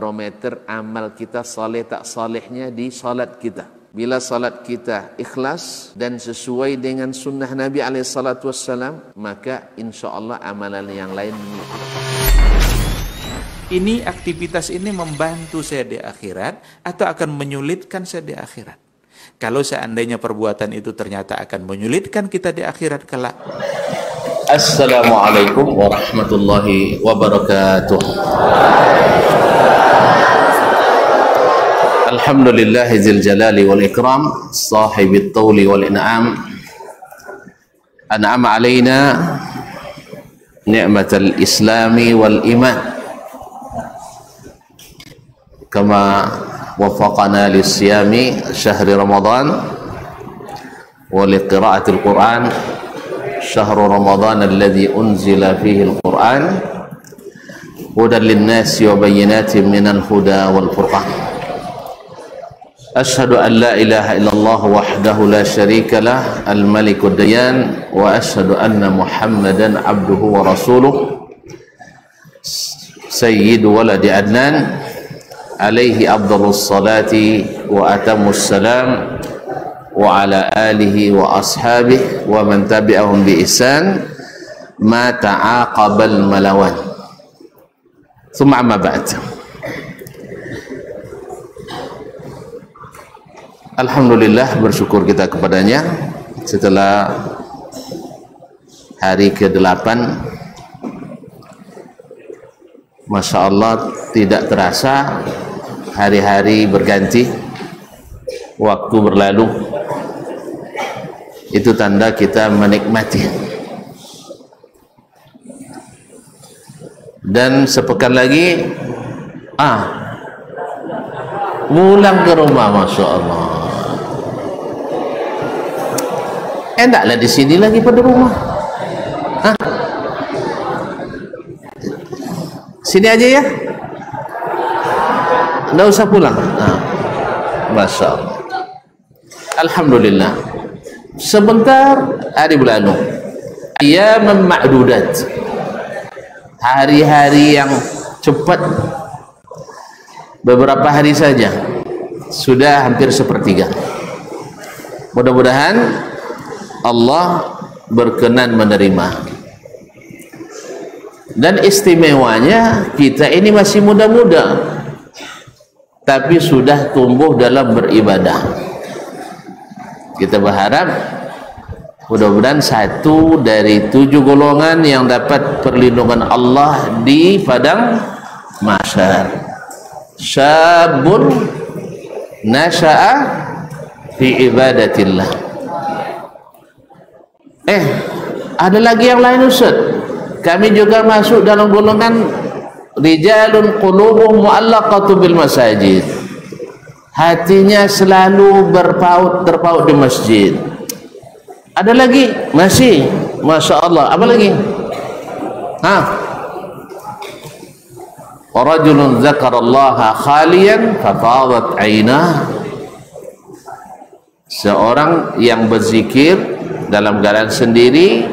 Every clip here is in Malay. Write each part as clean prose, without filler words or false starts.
barometer amal kita saleh tak salehnya di salat kita. Bila salat kita ikhlas dan sesuai dengan sunnah Nabi SAW, maka insya Allah amalan yang lain mengikuti. Ini aktivitas ini membantu saya di akhirat atau akan menyulitkan saya di akhirat? Kalau seandainya perbuatan itu ternyata akan menyulitkan kita di akhirat kelak. Assalamualaikum warahmatullahi wabarakatuh. Alhamdulillahi zil jalali wal ikram, sahibit tawli wal in'am, an'ama alaina ni'matal islami wal iman, kama wafaqana lisiyami syahri Ramadan wa liqiraatil Quran syahru Ramadan alladhi unzila fihi al-Quran hudan linnasi wa bayyinatin minal huda wal furqan. Ashhadu an la ilaha illallah wahdahu la syarika lah al-malikud dayan wa ashhadu anna Muhammadan abduhu wa rasuluh sayyidu waladi Adnan alaihi afdhalus salati wa atamus salam wa ala alihi wa ashabihi wa man tabi'ahum bi ihsan ma ta'aqabal malawan. Tsumma amma ba'd. Alhamdulillah, bersyukur kita kepadanya setelah hari ke-8. Masya Allah, tidak terasa hari-hari berganti, waktu berlalu. Itu tanda kita menikmati. Dan sepekan lagi pulang ke rumah. Masya Allah, endaklah di sini lagi pada rumah. Sini aja ya, nggak usah pulang. Masya Allah, alhamdulillah. Sebentar hari berlalu, ayyaman ma'dudat, hari-hari yang cepat. Beberapa hari saja sudah hampir sepertiga. Mudah-mudahan Allah berkenan menerima. Dan istimewanya, kita ini masih muda-muda tapi sudah tumbuh dalam beribadah. Kita berharap mudah-mudahan satu dari 7 golongan yang dapat perlindungan Allah di padang mahsyar. Syabun nasha'a fi ibadatillah. Ada lagi yang lain Ustaz. Kami juga masuk dalam golongan rijalun qulubuhum mu'allaqatu bil masajid. Hatinya selalu terpaut di masjid. Ada lagi masih, Masya Allah. Apa lagi? Wa rajulun dzakarallaha khaliyan fafadat 'ainah. Seorang yang berzikir dalam keadaan sendiri,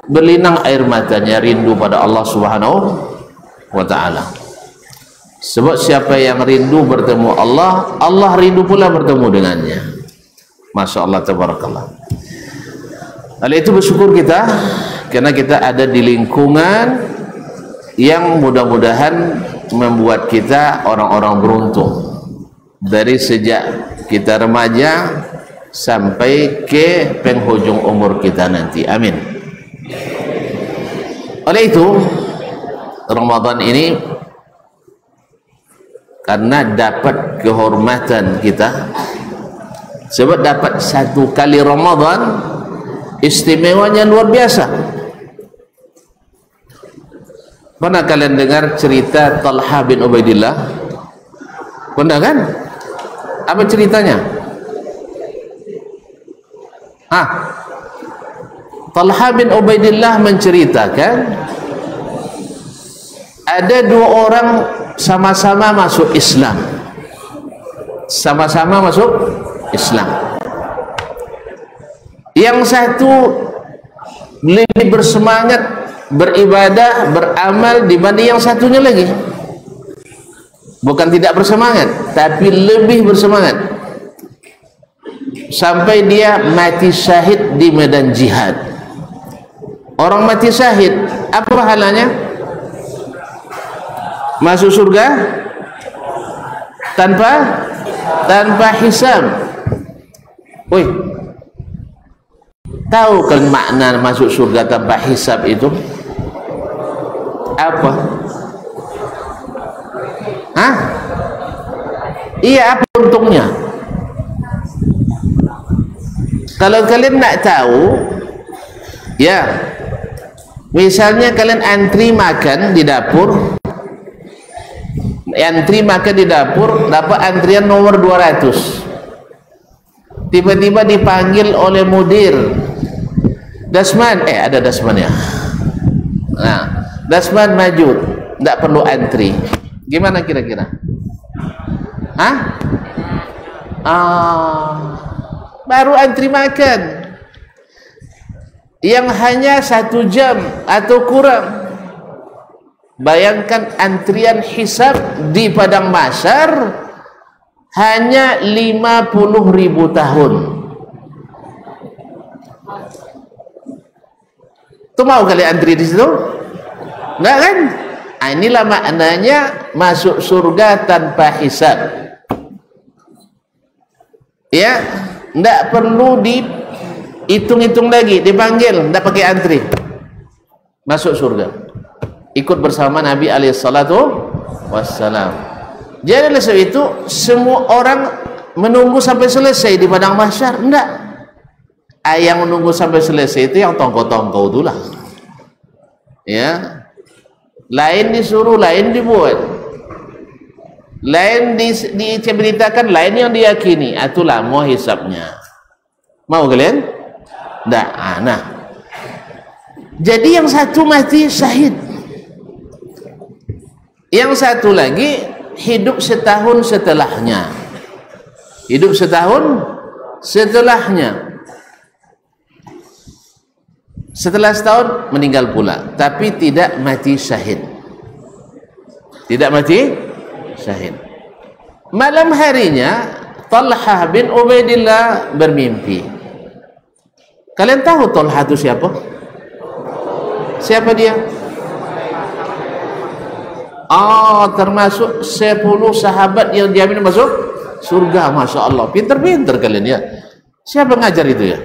berlinang air matanya, rindu pada Allah Subhanahu wa ta'ala. Sebab siapa yang rindu bertemu Allah, Allah rindu pula bertemu dengannya. Masya Allah, tabarakallah. Oleh itu bersyukur kita karena kita ada di lingkungan yang mudah-mudahan membuat kita orang-orang beruntung dari sejak kita remaja sampai ke penghujung umur kita nanti. Amin. Oleh itu Ramadan ini, karena dapat kehormatan kita, sebab dapat satu kali Ramadan, istimewanya luar biasa. Pernah kalian dengar cerita Talha bin Ubaidillah? Pernah kan? Apa ceritanya? Talha bin Ubaidillah menceritakan ada 2 orang sama-sama masuk Islam. Sama-sama masuk Islam. Yang satu lebih bersemangat beribadah, beramal dibanding yang satunya lagi. Bukan tidak bersemangat, tapi lebih bersemangat. Sampai dia mati syahid di medan jihad. Orang mati syahid, apa pahalanya? Masuk surga tanpa hisab. Woi, tahu kan makna masuk surga tanpa hisab itu apa? Hah? Iya, apa untungnya? Kalau kalian nak tahu, ya, misalnya kalian antri makan di dapur, dapat antrian nomor 200. Tiba-tiba dipanggil oleh mudir, Dasman, ada Dasman ya. Nah, Dasman maju, tidak perlu antri. Gimana kira-kira? Hah? Baru antri makan yang hanya 1 jam atau kurang. Bayangkan antrian hisab di padang mahsyar hanya 50.000 tahun. Itu mau kali antri di situ? Enggak kan? Inilah maknanya masuk surga tanpa hisab. Ya, enggak perlu dihitung-hitung lagi, dipanggil, enggak pakai antri. Masuk surga. Ikut bersama Nabi alaihissalatu wassalam. Jadi oleh sebab itu semua orang menunggu sampai selesai di padang mahsyar? Enggak. Yang menunggu sampai selesai itu yang tongkol-tongkol itulah. Ya. Lain disuruh, lain dibuat. Lain diceritakan, lain yang diyakini. Itulah mau hisabnya. Mau kalian? Enggak. Nah. Jadi yang satu mati syahid. Yang satu lagi hidup setahun setelahnya. Hidup setahun setelahnya. Setelah setahun meninggal pula, tapi tidak mati syahid. Tidak mati syahid. Malam harinya Talhah bin Ubaidillah bermimpi. Kalian tahu Talhah itu siapa? Siapa dia? Termasuk 10 sahabat yang dijamin masuk surga. Masya Allah, pinter-pinter kalian ya. Siapa ngajar itu ya?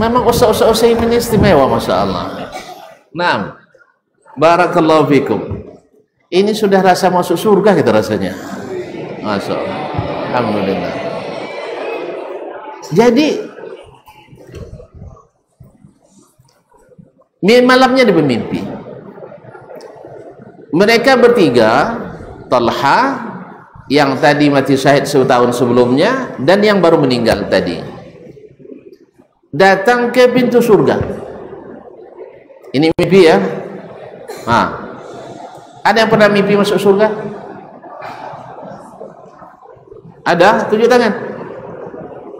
Memang ustaz-ustaz ini istimewa, Masya Allah. Naam, barakallahu fikum. Ini sudah rasa masuk surga kita rasanya. Masya Allah, alhamdulillah. Jadi malamnya dia bermimpi. Mereka bertiga, Talha yang tadi mati syahid setahun sebelumnya dan yang baru meninggal tadi, datang ke pintu surga. Ini mimpi ya. Ada yang pernah mimpi masuk surga? Ada? Tunjuk tangan.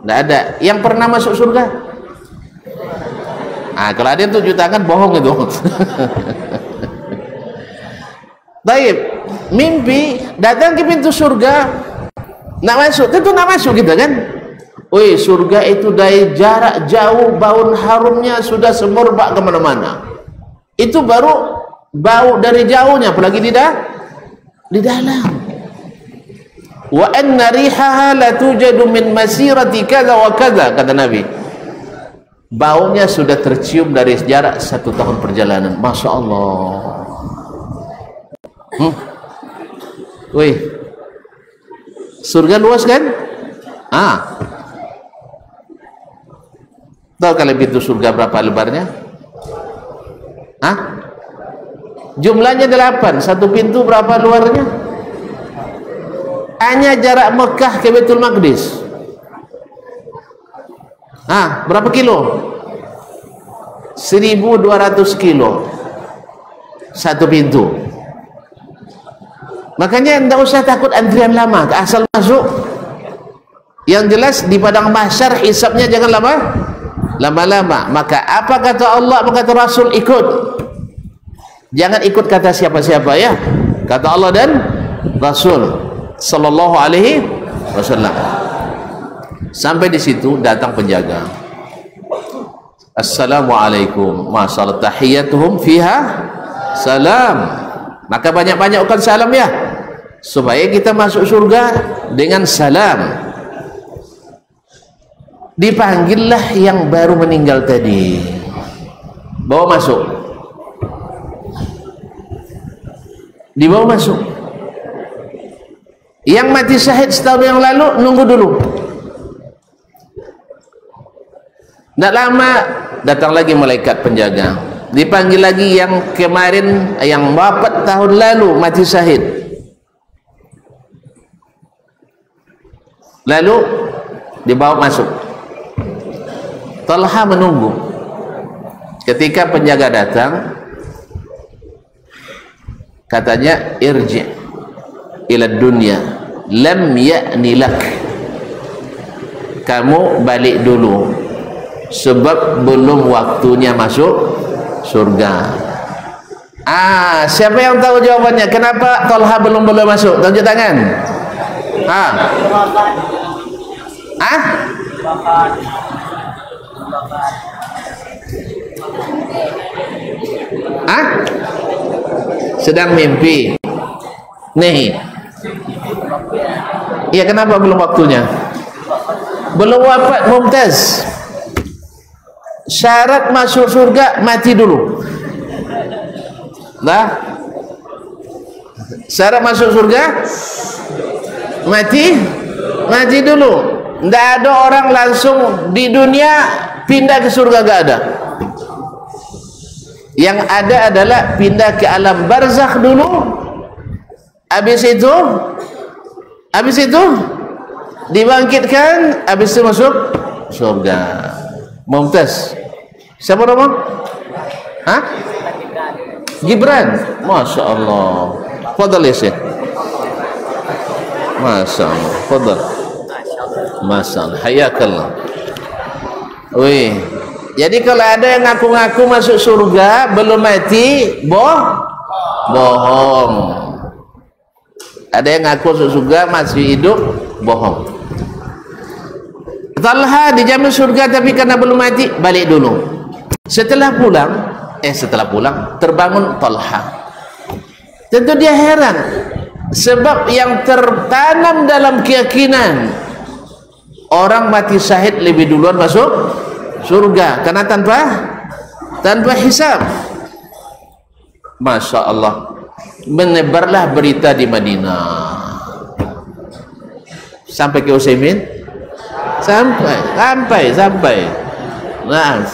Tidak ada. Yang pernah masuk surga? Kalau ada yang tunjuk tangan, bohong itu. Baik, mimpi datang ke pintu surga, nak masuk, tentu nak masuk kita kan. Woi, surga itu dari jarak jauh, bau harumnya sudah semerbak kemana-mana. Itu baru bau dari jauhnya, apalagi di dalam. Wa anna rihaha la tujadu min masirati kadza wa kadza, kata Nabi. Baunya sudah tercium dari jarak 1 tahun perjalanan. Masya Allah. Wih, surga luas kan? Tahu kalian pintu surga berapa lebarnya? Jumlahnya 8. Satu pintu berapa luarnya? Hanya jarak Mekah ke Baitul Maqdis. Berapa kilo? 1.200 kilo. Satu pintu. Makanya tidak usah takut antrian lama, asal masuk. Yang jelas di padang mahsyar hisabnya jangan lama-lama. Maka apa kata Allah, apa kata Rasul, ikut. Jangan ikut kata siapa-siapa ya. Kata Allah dan Rasul sallallahu alaihi wasallam. Sampai di situ datang penjaga. Assalamualaikum. Masalah tahiyatuhum fiha salam. Maka banyak-banyakkan salam ya, supaya kita masuk surga dengan salam. Dipanggillah yang baru meninggal tadi, bawa masuk, dibawa masuk. Yang mati syahid setahun yang lalu nunggu dulu. Tidak lama datang lagi malaikat penjaga, dipanggil lagi yang kemarin, yang wafat tahun lalu mati syahid. Lalu dibawa masuk. Talha menunggu. Ketika penjaga datang, katanya irji ila dunya lam ya'ni lak, kamu balik dulu sebab belum waktunya masuk surga. Siapa yang tahu jawabannya? Kenapa Talha belum boleh masuk? Tunjuk tangan. Sedang mimpi nih. Ya, kenapa belum waktunya? Belum wafat Mumtaz. Syarat masuk surga mati dulu. Nah, syarat masuk surga mati dulu. Tidak ada orang langsung di dunia pindah ke surga, gak ada. Yang ada adalah pindah ke alam barzakh dulu. Habis itu dibangkitkan, habis itu masuk surga. Mumtaz. Siapa nama? Gibran. Masya Allah. Fadal ya Syekh. Masya Allah. Fadal. Masya Allah. Hayakallah. Wih. Jadi kalau ada yang ngaku-ngaku masuk surga belum mati, bohong. Ada yang ngaku masuk surga masih hidup, bohong. Talha dijamin surga tapi karena belum mati, balik dulu. Setelah pulang terbangun Talha. Tentu dia heran, sebab yang tertanam dalam keyakinan orang mati syahid lebih duluan masuk surga karena tanpa hisab. Masya Allah. Menyebarlah berita di Madinah sampai ke Utsaimin, sampai. Nah,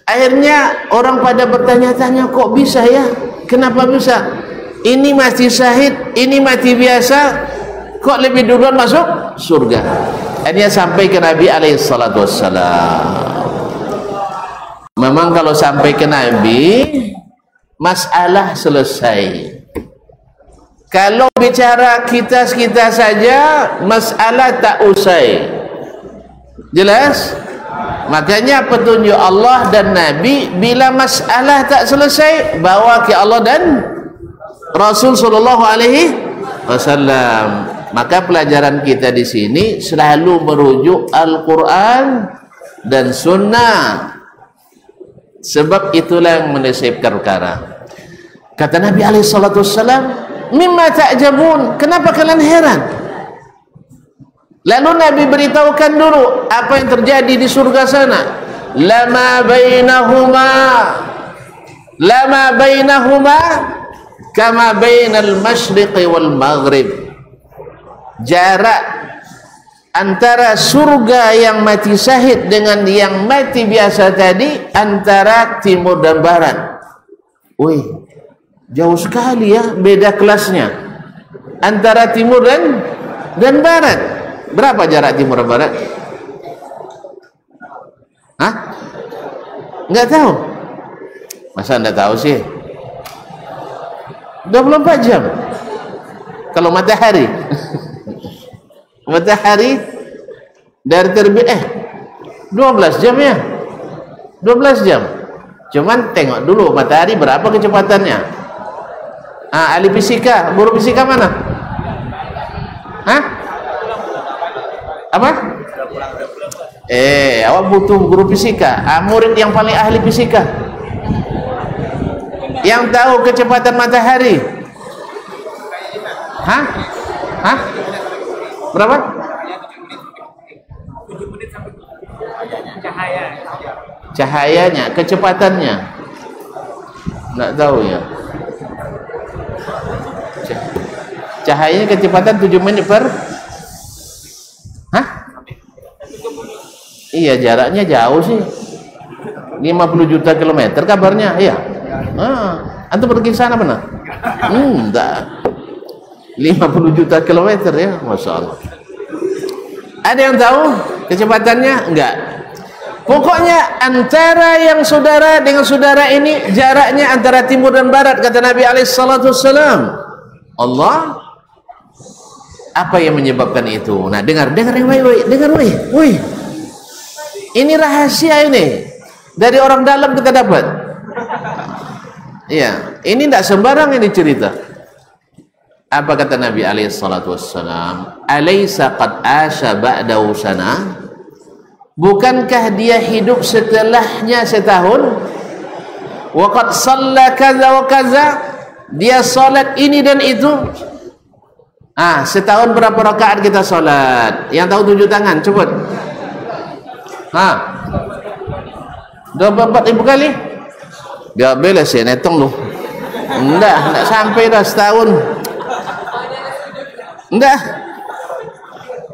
akhirnya orang pada bertanya-tanya, kok bisa ya? Kenapa bisa? Ini mati syahid, ini mati biasa, kok lebih duluan masuk surga? Akhirnya sampai ke Nabi alaihissalatu wassalam. Memang kalau sampai ke Nabi, masalah selesai. Kalau bicara kita saja, masalah tak usai. Jelas? Makanya petunjuk Allah dan Nabi, bila masalah tak selesai, bawa ke Allah dan Rasul sallallahu alaihi wasallam. Maka pelajaran kita di sini selalu merujuk Al-Quran dan Sunnah, sebab itulah yang menyelesaikan perkara. Kata Nabi alaihissalam, mimma ta'jabun, kenapa kalian heran? Lalu Nabi beritahukan dulu apa yang terjadi di surga sana. Lama bainahuma kama bainal masyriqi wal maghrib. Jarak antara surga yang mati syahid dengan yang mati biasa tadi antara timur dan barat. Wih, jauh sekali ya beda kelasnya antara timur dan barat. Berapa jarak timur dan barat? Nggak tahu. Masa anda tahu sih? 24 jam kalau matahari. Matahari dari terbit 12 jam ya, 12 jam. Cuman tengok dulu matahari berapa kecepatannya. Ahli fisika. Guru fisika mana? Hah? Apa? Awak butuh guru fisika. Murid yang paling ahli fisika, yang tahu kecepatan matahari. Hah? Hah? Berapa? Cahayanya, kecepatannya nggak tahu ya. Cahayanya kecepatan 7 menit per. Hah? Iya, jaraknya jauh sih, 50 juta kilometer kabarnya. Iya. Antum pergi ke sana benar? Enggak. 50 juta kilometer ya, Masya Allah. Ada yang tahu kecepatannya? Enggak. Pokoknya antara yang saudara dengan saudara ini jaraknya antara timur dan barat, kata Nabi alaihissalam. Allah, apa yang menyebabkan itu? Nah, dengar yang baik-baik, dengar woi. Ini rahasia ini. Dari orang dalam kita dapat. Iya, ini tidak sembarang ini cerita. Apa kata Nabi alaihissalam? Alaysa qad asha ba'dahu sana? Bukankah dia hidup setelahnya setahun? Wa qad shalla kaza wa kaza? Dia salat ini dan itu. Setahun berapa rakaat kita salat? Yang tahu tunjuk tangan, cepet. 24.000 kali? Gak boleh sih, netong loh. Enggak sampai dah setahun. Enggak.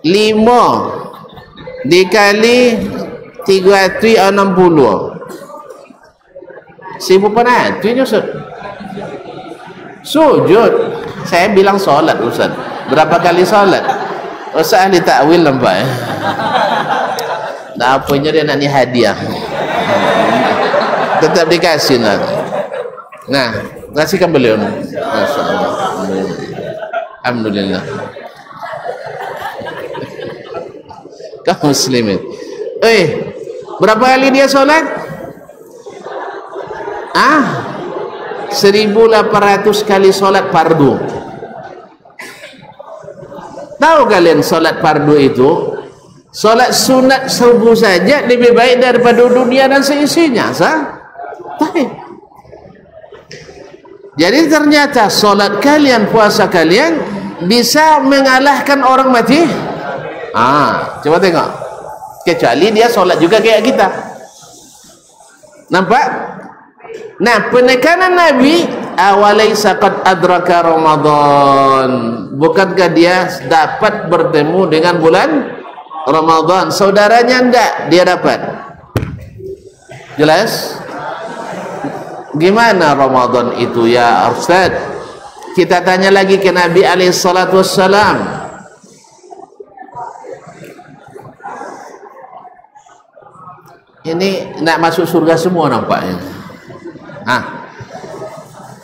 5 dikali 360. 1000 penatunya sujud. Saya bilang solat Ustaz. Berapa kali solat? Ustaz ahli takwil nampak ya. Nah, apanya dia nak ni hadiah. Tetap dikasih lah. Nah, kasihkan beliau. Masya Allah. Alhamdulillah. Kaum muslimin. Berapa kali dia solat? 1800 kali solat fardu. Tahu kalian solat fardu itu, solat sunat subuh saja lebih baik daripada dunia dan seisinya, Jadi ternyata solat kalian, puasa kalian bisa mengalahkan orang mati. Coba tengok. Kecuali dia solat juga kayak kita. Nampak? Nah, penekanan Nabi, awalaysa qad adraka Ramadan. Bukankah dia dapat bertemu dengan bulan Ramadan? Saudaranya enggak, dia dapat. Jelas? Gimana Ramadan itu ya Ustaz? Kita tanya lagi ke Nabi alaihissalatu wassalam. Ini nak masuk surga semua nampaknya.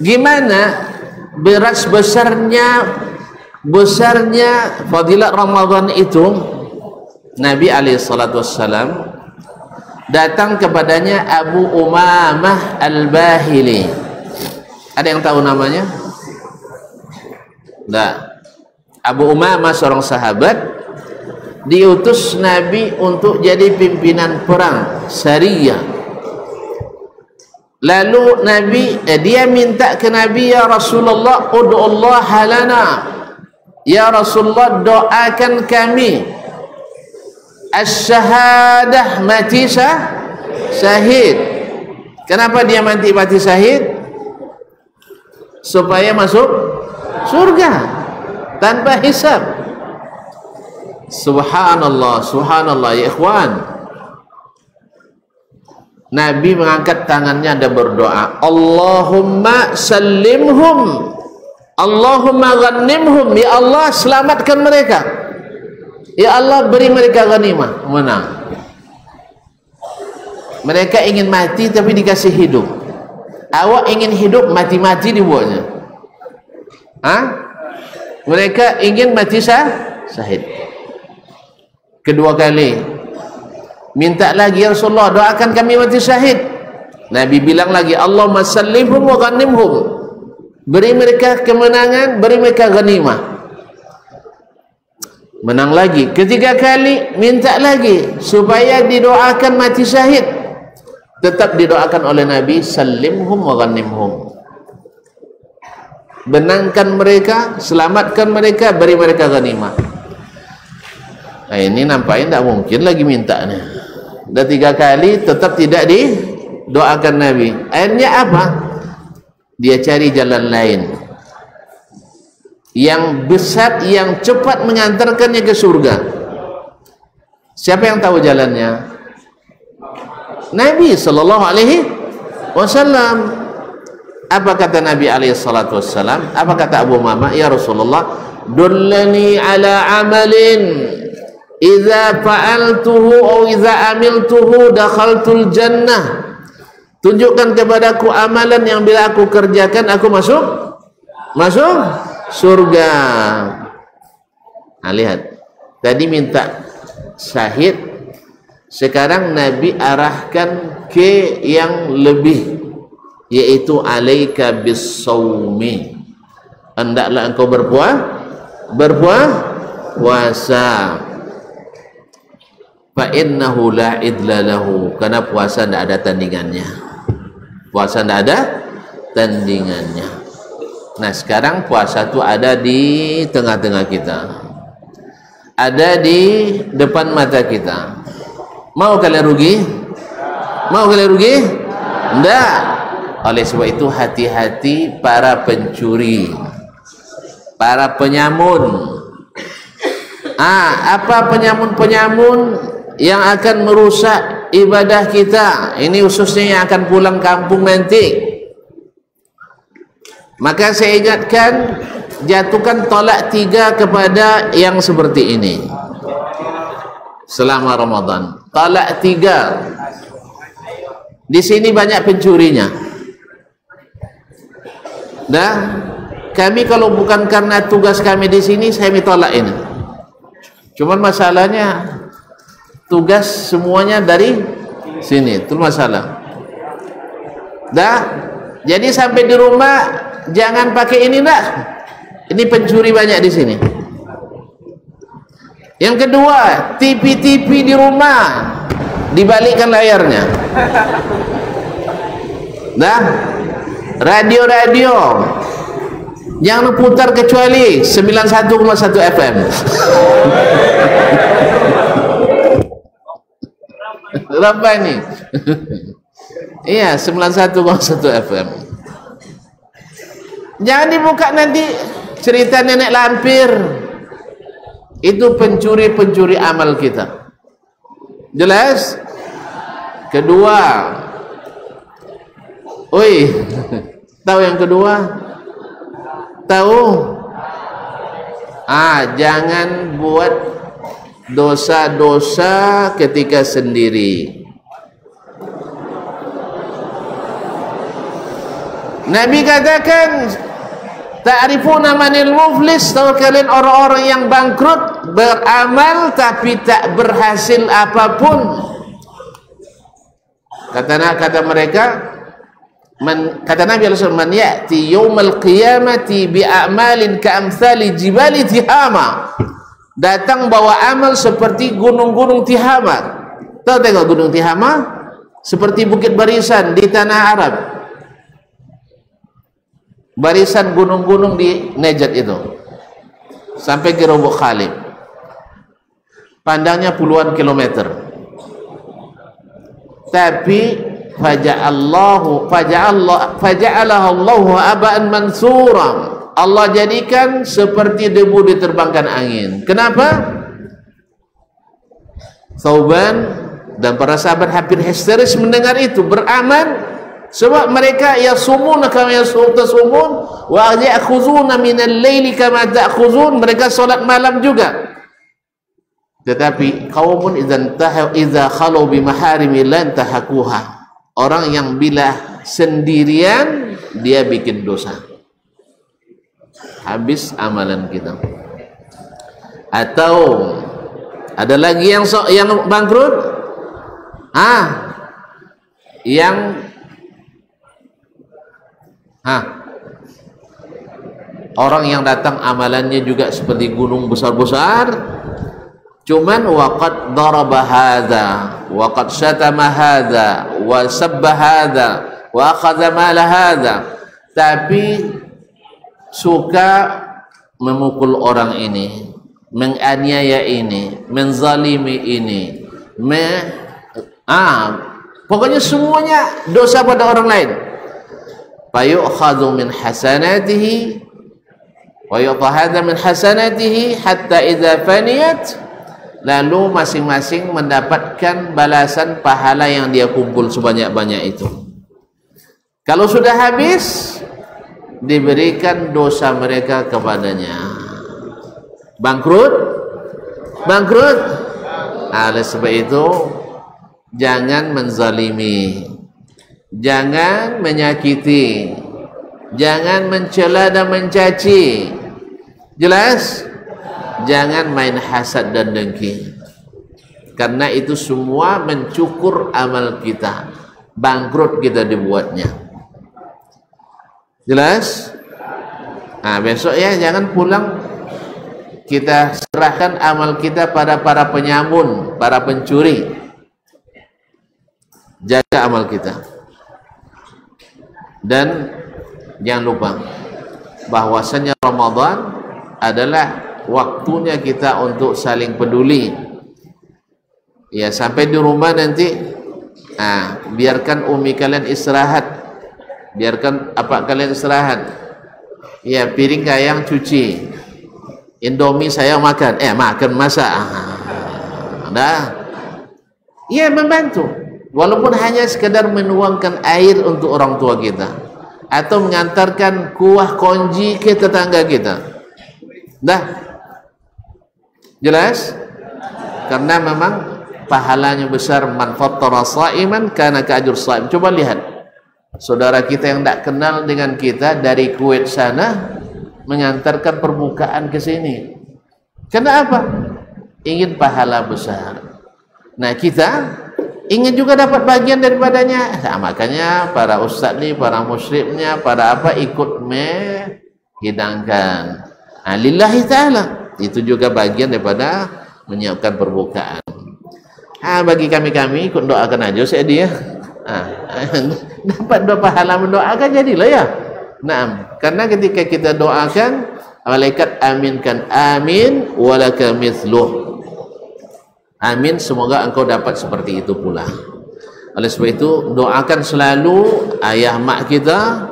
Gimana beras besarnya fadilat Ramadan itu? Nabi alaihissalatu wassalam datang kepadanya Abu Umamah Al-Bahili. Ada yang tahu namanya? Tidak. Abu Umamah seorang sahabat, diutus Nabi untuk jadi pimpinan perang Sariyah. Lalu Nabi dia minta ke Nabi, ya Rasulullah, ud'ullah lana. Ya Rasulullah, doakan kami as-syahadah, mati syahid. Kenapa dia mati syahid? Supaya masuk surga tanpa hisab. Subhanallah, subhanallah ya ikhwan. Nabi mengangkat tangannya dan berdoa, Allahumma sallimhum, Allahumma ghanimhum. Ya Allah, selamatkan mereka. Ya Allah, beri mereka ghanimah, menang. Mereka ingin mati tapi dikasih hidup. Awak ingin hidup, mati-mati dibuatnya. Mereka ingin mati syahid. Kedua kali minta lagi, ya Rasulullah, doakan kami mati syahid. Nabi bilang lagi, Allahumma sallimhum wa ghanimhum. beri mereka kemenangan, beri mereka ghanimah. Menang lagi, ketiga kali minta lagi supaya didoakan mati syahid. Tetap didoakan oleh Nabi, salimhum wa ghanimhum. Benangkan mereka, selamatkan mereka, beri mereka ghanimah. Nah, ini nampaknya tidak mungkin lagi minta nih. Dah 3 kali tetap tidak didoakan Nabi. Akhirnya apa? Dia cari jalan lain yang besar, yang cepat mengantarkannya ke surga. Siapa yang tahu jalannya? Nabi sallallahu alaihi wasallam. Apa kata Nabi alaihi salatu wasallam? Apa kata Abu Umamah? Ya Rasulullah, dullani ala amalin idza fa'altuhu aw idza amiltuhu dakhaltul jannah. Tunjukkan kepadaku amalan yang bila aku kerjakan aku masuk surga. Nah, lihat. Tadi minta syahid, sekarang Nabi arahkan ke yang lebih, yaitu alaika bis-shaumi. Hendaklah engkau berpuasa. Fa innahu la idla lahu, karena puasa tidak ada tandingannya. Puasa tidak ada tandingannya. Nah, sekarang puasa itu ada di tengah-tengah kita, ada di depan mata kita. Mau kalian rugi? Mau kalian rugi? Tidak. Oleh sebab itu hati-hati para pencuri, para penyamun. Apa penyamun-penyamun yang akan merusak ibadah kita? Ini khususnya yang akan pulang kampung nanti. Maka saya ingatkan, jatuhkan tolak 3 kepada yang seperti ini selama Ramadan. Tolak 3. Di sini banyak pencurinya. Dah, kami kalau bukan karena tugas kami di sini, saya tolak ini. Cuman masalahnya tugas semuanya dari sini, itu masalah. Dah, jadi sampai di rumah jangan pakai ini, dah. Ini pencuri banyak di sini. Yang kedua, TV di rumah dibalikkan layarnya. Dah, radio jangan putar kecuali 91,1 FM. Berapa ini? Iya, 91,1 FM. Jangan dibuka nanti cerita nenek lampir. Itu pencuri-pencuri amal kita. Jelas? Kedua, tahu yang kedua? Tahu? Jangan buat dosa-dosa ketika sendiri. Nabi katakan, ta'rifuna manil muflis, tahu kalian orang-orang yang bangkrut, beramal tapi tak berhasil apapun. Kata mereka, kata Nabi SAW, man ya'ti yawmal qiyamati bi'amalin ka'amthali jibali Tihama. Datang bawa amal seperti gunung-gunung Tihama. Tahu tengok gunung Tihama? Seperti bukit barisan di tanah Arab. Barisan gunung-gunung di Najd itu sampai ke Robo Khalid, pandangnya puluhan kilometer. Tapi faja'alahu aba'an mansura, Allah jadikan seperti debu diterbangkan angin. Kenapa? Thauban dan para sahabat hampir histeris mendengar itu. Beramal sebab mereka yasumuna kama yasumun wa ya'khuzuna minal laili kama ta'khuzun, mereka solat malam juga. Tetapi qaumun idza khalu bi maharimi lan tahakuha, orang yang bila sendirian dia bikin dosa, habis amalan kita. Atau ada lagi yang bangkrut, orang yang datang amalannya juga seperti gunung besar-besar, cuman waqad daraba hadza waqad syatama hadza wa sabba hadza wa akhadha mala hadza, tapi suka memukul orang ini, menganiaya ini, menzalimi ini, pokoknya semuanya dosa pada orang lain. Fayu'khadhu min hasanatihi wa yu'khadhu min hasanatihi hatta idza faniyat, lalu masing-masing mendapatkan balasan pahala yang dia kumpul sebanyak-banyak itu. Kalau sudah habis, diberikan dosa mereka kepadanya. Bangkrut, bangkrut. Oleh sebab itu, jangan menzalimi, jangan menyakiti, jangan mencela dan mencaci. Jelas? Jangan main hasad dan dengki, karena itu semua mencukur amal kita, bangkrut kita dibuatnya. Jelas? Besok ya jangan pulang kita serahkan amal kita pada para penyamun, para pencuri. Jaga amal kita. Dan jangan lupa bahwasanya Ramadan adalah waktunya kita untuk saling peduli. Ya, sampai di rumah nanti biarkan umi kalian istirahat, biarkan apa kalian istirahat. Ya, piring kayang cuci, Indomie saya makan, makan masak. Ya, membantu, walaupun hanya sekedar menuangkan air untuk orang tua kita, atau mengantarkan kuah konji ke tetangga kita. Jelas? Karena memang pahalanya besar. Man fattara sha'iman kana ka'ajur sha'im. Coba lihat, saudara kita yang tidak kenal dengan kita dari Kuwait sana mengantarkan permukaan ke sini. Kenapa? Ingin pahala besar. Nah, kita ingin juga dapat bagian daripadanya. Makanya para ustaz nih, para muslimnya, para ikut menghidangkan. Lillahi ta'ala. Itu juga bagian daripada menyiapkan perbukaan. Bagi kami ikut doakan aja saya dia. Dapat doa pahala mendoakan jadilah ya. Karena ketika kita doakan, malaikat aminkan, amin walaka mithluh. Amin, semoga engkau dapat seperti itu pula. Oleh sebab itu, doakan selalu ayah mak kita,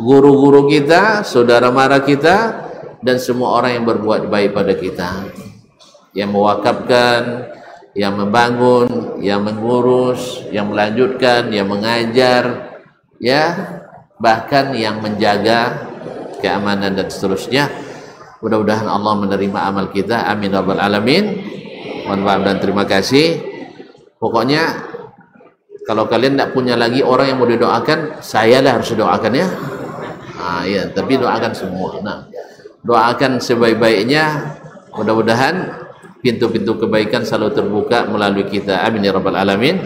guru-guru kita, saudara mara kita, dan semua orang yang berbuat baik pada kita, yang mewakafkan, yang membangun, yang mengurus, yang melanjutkan, yang mengajar, ya, bahkan yang menjaga keamanan dan seterusnya. Mudah-mudahan Allah menerima amal kita. Amin ya rabbal alamin. Mohon maaf dan terima kasih. Pokoknya kalau kalian tidak punya lagi orang yang mau didoakan, saya lah harus doakan ya. Ya, tapi doakan semua. Doakan sebaik-baiknya, mudah-mudahan pintu-pintu kebaikan selalu terbuka melalui kita. Amin ya rabbal alamin.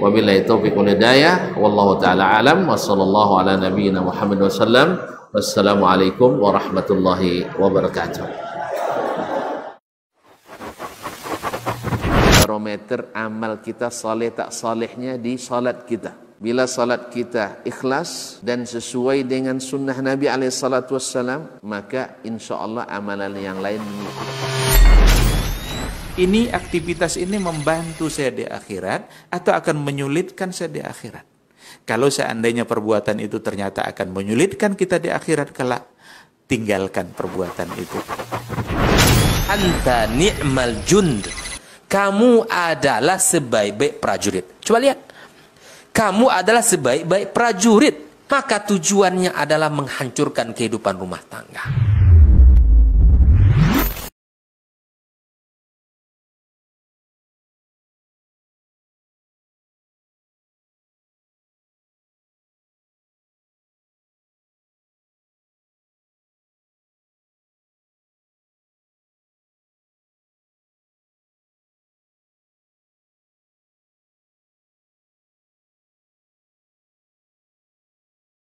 Wabillahi taufiq wal hidayah. Wallahu taala alam. Wassallallahu ala nabiyyina Muhammad wasallam. Wassalamualaikum warahmatullahi wabarakatuh. Barometer amal kita saleh tak salehnya di salat kita. Bila salat kita ikhlas dan sesuai dengan sunnah Nabi SAW, maka insya Allah amalan yang lain mengikuti. Ini aktivitas ini membantu saya di akhirat atau akan menyulitkan saya di akhirat? Kalau seandainya perbuatan itu ternyata akan menyulitkan kita di akhirat kelak, tinggalkan perbuatan itu. Anta ni'mal jund. Kamu adalah sebaik-baik prajurit. Coba lihat. Kamu adalah sebaik-baik prajurit, maka tujuannya adalah menghancurkan kehidupan rumah tangga.